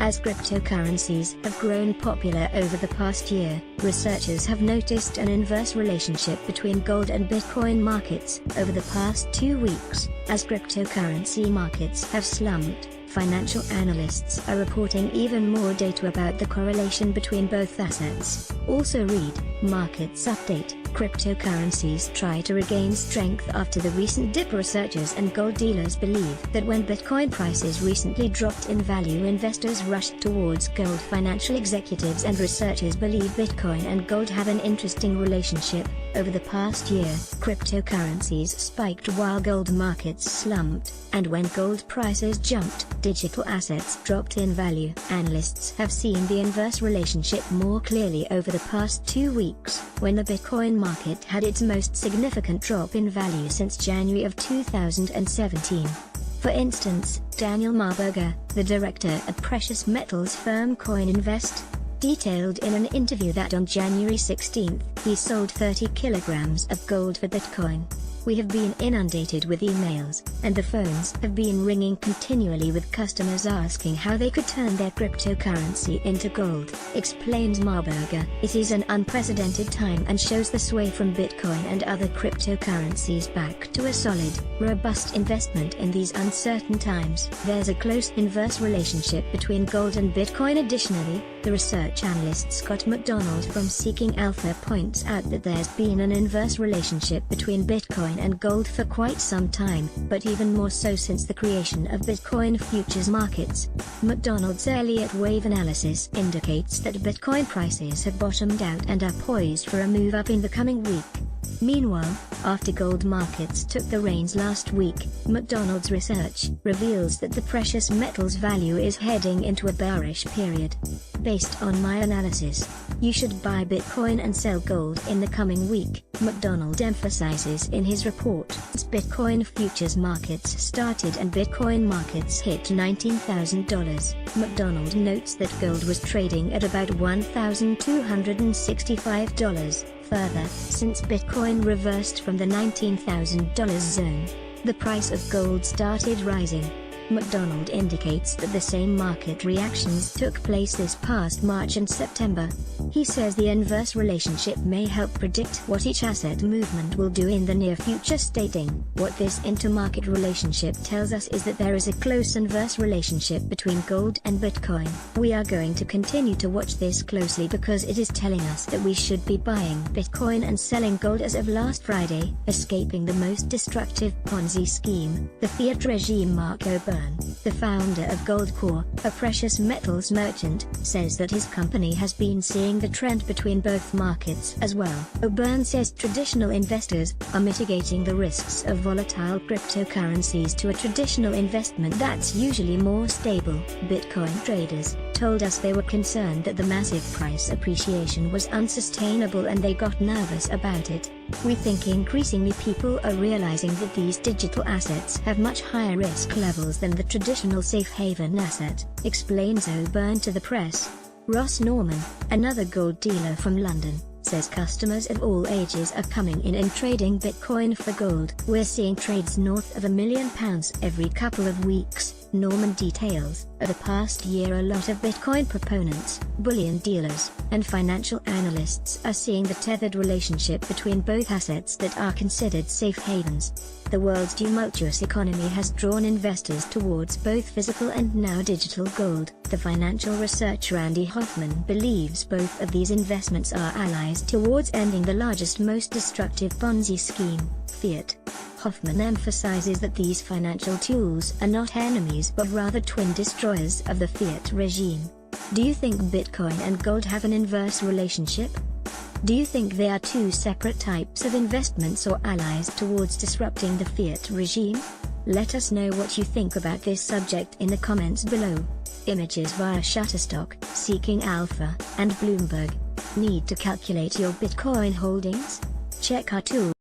As cryptocurrencies have grown popular over the past year, researchers have noticed an inverse relationship between gold and Bitcoin markets over the past 2 weeks. As cryptocurrency markets have slumped, financial analysts are reporting even more data about the correlation between both assets. Also read, Markets Update. Cryptocurrencies try to regain strength after the recent dip. Researchers and gold dealers believe that when Bitcoin prices recently dropped in value, investors rushed towards gold. Financial executives and researchers believe Bitcoin and gold have an interesting relationship. Over the past year, cryptocurrencies spiked while gold markets slumped, and when gold prices jumped, digital assets dropped in value. Analysts have seen the inverse relationship more clearly over the past 2 weeks, when the Bitcoin market had its most significant drop in value since January of 2017. For instance, Daniel Marburger, the director at precious metals firm CoinInvest, detailed in an interview that on January 16, he sold 30 kilograms of gold for Bitcoin. We have been inundated with emails, and the phones have been ringing continually with customers asking how they could turn their cryptocurrency into gold, explains Marburger. It is an unprecedented time and shows the sway from Bitcoin and other cryptocurrencies back to a solid, robust investment in these uncertain times. There's a close inverse relationship between gold and Bitcoin. Additionally, the research analyst Scott McDonald from Seeking Alpha points out that there's been an inverse relationship between Bitcoin and gold for quite some time, but even more so since the creation of Bitcoin futures markets. McDonald's Elliott wave analysis indicates that Bitcoin prices have bottomed out and are poised for a move up in the coming week. Meanwhile, after gold markets took the reins last week, McDonald's research reveals that the precious metals value is heading into a bearish period. Based on my analysis, you should buy Bitcoin and sell gold in the coming week, McDonald emphasizes in his report. As Bitcoin futures markets started and Bitcoin markets hit $19,000, McDonald notes that gold was trading at about $1,265. Further, since Bitcoin reversed from the $19,000 zone, the price of gold started rising. McDonald indicates that the same market reactions took place this past March and September. He says the inverse relationship may help predict what each asset movement will do in the near future, stating, "What this intermarket relationship tells us is that there is a close inverse relationship between gold and Bitcoin. We are going to continue to watch this closely because it is telling us that we should be buying Bitcoin and selling gold as of last Friday." Escaping the most destructive Ponzi scheme, the fiat regime. Mark O'Byrne, the founder of Goldcore, a precious metals merchant, says that his company has been seeing the trend between both markets as well. O'Byrne says traditional investors are mitigating the risks of volatile cryptocurrencies to a traditional investment that's usually more stable. Bitcoin traders told us they were concerned that the massive price appreciation was unsustainable and they got nervous about it. "We think increasingly people are realizing that these digital assets have much higher risk levels than the traditional safe haven asset," explains O'Byrne to the press. Ross Norman, another gold dealer from London, says customers of all ages are coming in and trading Bitcoin for gold. "We're seeing trades north of £1 million every couple of weeks," Norman details. Over the past year, a lot of Bitcoin proponents, bullion dealers, and financial analysts are seeing the tethered relationship between both assets that are considered safe havens. The world's tumultuous economy has drawn investors towards both physical and now digital gold. The financial researcher Andy Hoffman believes both of these investments are allies towards ending the largest, most destructive Ponzi scheme, fiat. Hoffman emphasizes that these financial tools are not enemies but rather twin destroyers of the fiat regime. Do you think Bitcoin and gold have an inverse relationship? Do you think they are two separate types of investments or allies towards disrupting the fiat regime? Let us know what you think about this subject in the comments below. Images via Shutterstock, Seeking Alpha, and Bloomberg. Need to calculate your Bitcoin holdings? Check our tool.